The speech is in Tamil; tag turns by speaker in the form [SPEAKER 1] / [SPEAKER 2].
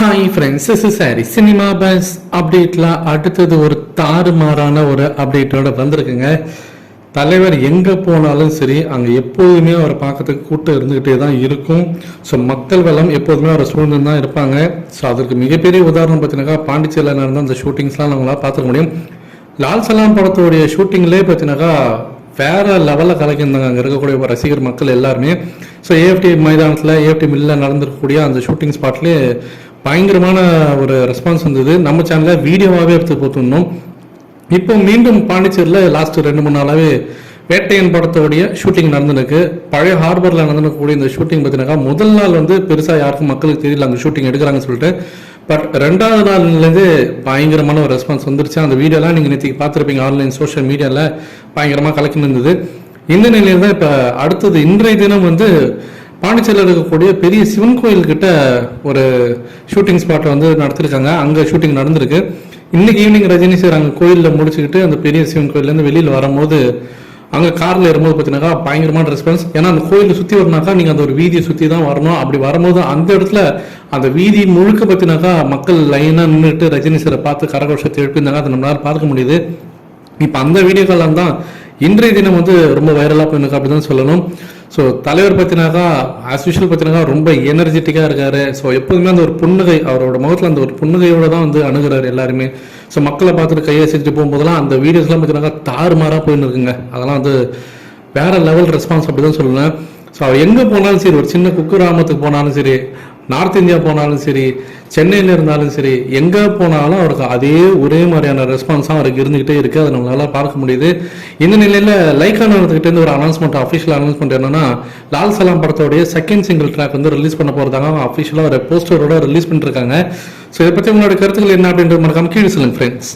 [SPEAKER 1] Hi friends, this is Harry. Cinema buzz அப்டேட்ல அடுத்தது ஒரு தாறுமாறான ஒரு அப்டேட்டோட வந்திருக்குங்க. தலைவர் எங்கே போனாலும் சரி, அங்கே எப்போதுமே அவரை பார்க்கறதுக்கு கூட்டம் இருந்துக்கிட்டே தான் இருக்கும். ஸோ மக்கள் வெள்ளம் எப்போதுமே அவரை சூழ்ந்து தான் இருப்பாங்க. ஸோ அதற்கு மிகப்பெரிய உதாரணம் பார்த்தீங்கன்னாக்கா பாண்டிச்சேரியில் நடந்த அந்த ஷூட்டிங்ஸ்லாம் நம்மளால் பார்த்துக்க முடியும். லால் சலாம் படத்தோடைய ஷூட்டிங்லேயே பார்த்தீங்கன்னாக்கா வேற லெவலில் கலக்கியிருந்தாங்க அங்கே இருக்கக்கூடிய ரசிகர் மக்கள் எல்லாருமே. ஸோ ஏஎஃப்டி மைதானத்தில் ஏஎஃப்டி மில்லில் நடந்திருக்கக்கூடிய அந்த ஷூட்டிங் ஸ்பாட்லேயே பயங்கரமான ஒரு ரெஸ்பான்ஸ் வந்தது. நம்ம சேனலில் வீடியோவாகவே எடுத்து போட்டுருந்தோம். இப்போ மீண்டும் பாண்டிச்சேரியில் லாஸ்ட் 2-3 நாளாகவே வேட்டையன் படத்தோடைய ஷூட்டிங் நடந்துருக்கு. பழைய ஹார்பரில் நடந்துக்கூடிய இந்த ஷூட்டிங் பார்த்தீங்கன்னா முதல் நாள் பெருசாக யாருக்கும் மக்களுக்கு தெரியல அங்கே ஷூட்டிங் எடுக்கிறாங்கன்னு சொல்லிட்டு. பட் 2வது நாள்லேருந்து பயங்கரமான ஒரு ரெஸ்பான்ஸ் வந்துருச்சு. அந்த வீடியோலாம் நீங்கள் நேற்று பார்த்துருப்பீங்க ஆன்லைன் சோஷியல் மீடியாவில் பயங்கரமாக கலக்கி இருந்தது. இந்த நிலையில் தான் இப்போ அடுத்தது இன்றைய தினம் பாண்டிச்சேரியில் இருக்கக்கூடிய பெரிய சிவன் கோயில்கிட்ட ஒரு ஷூட்டிங் ஸ்பாட்டை நடத்திருக்காங்க. அங்கே ஷூட்டிங் நடந்திருக்கு. இன்னைக்கு ஈவினிங் ரஜினி சார் அங்கே கோயிலில் முடிச்சுக்கிட்டு அந்த பெரிய சிவன் கோயிலேருந்து வெளியில் வரும்போது அங்கே காரில் ஏறும்போது பார்த்தீங்கன்னாக்கா பயங்கரமான ரெஸ்பான்ஸ். ஏன்னா அந்த கோயிலை சுற்றி வரனாக்கா நீங்கள் அந்த ஒரு வீதியை சுற்றி தான் வரணும். அப்படி வரும்போது அந்த இடத்துல அந்த வீதி முழுக்க பார்த்தீங்கன்னாக்கா மக்கள் லைனாக நின்றுட்டு ரஜினி சாரை பார்த்து கரகோஷத்தை எழுப்பியிருந்தாங்க. அதை நம்மளால் பார்க்க முடியுது. இப்போ அந்த வீடியோக்கெல்லாம் தான் இன்றைய தினம் ரொம்ப வைரலாக போயிருக்கு அப்படி தான் சொல்லணும். ஸோ தலைவர் பார்த்தினாக்கா ஆஸ் யூஷுவல் பார்த்தினாக்கா ரொம்ப எனர்ஜெட்டிக்காக இருக்காரு. ஸோ எப்போதுமே அந்த ஒரு புன்னகை அவரோட முகத்தில் அந்த ஒரு புன்னகையோடு தான் அணுகிறாரு எல்லாருமே. ஸோ மக்களை பார்த்துட்டு கையை செஞ்சுட்டு போகும்போதெல்லாம் அந்த வீடியோஸ்லாம் பார்த்தீங்கன்னாக்கா தாறுமாறாக போயின்னு இருக்குங்க. அதெல்லாம் வேற லெவல் ரெஸ்பான்ஸ் அப்படி தான் சொல்லுவேன். ஸோ அவர் எங்கே போனாலும் சரி, ஒரு சின்ன குக்கிராமத்துக்கு போனாலும் சரி, நார்த் இந்தியா போனாலும் சரி, சென்னையில் இருந்தாலும் சரி, எங்கே போனாலும் அவருக்கு அதே ஒரே மாதிரியான ரெஸ்பான்ஸாக அவருக்கு இருந்துகிட்டே இருக்குது. அதை நம்மளால பார்க்க முடியுது. இந்த நிலையில் லைக்கா நிறுவனத்துக்கிட்டேருந்து ஒரு அனௌன்ஸ்மெண்ட், அஃபிஷியல் அனௌன்ஸ்மெண்ட் என்னன்னா, லால் சலாம் படத்தோடைய செகண்ட் சிங்கிள் ட்ராக் ரிலீஸ் பண்ண போகிறதாங்க அஃபிஷியலாக ஒரு போஸ்டரோட ரிலீஸ் பண்ணிருக்காங்க. ஸோ இதை பற்றி உங்களோட கருத்துக்கள் என்ன அப்படின்றது மறக்காம கீழே சொல்லுங்க ஃப்ரெண்ட்ஸ்.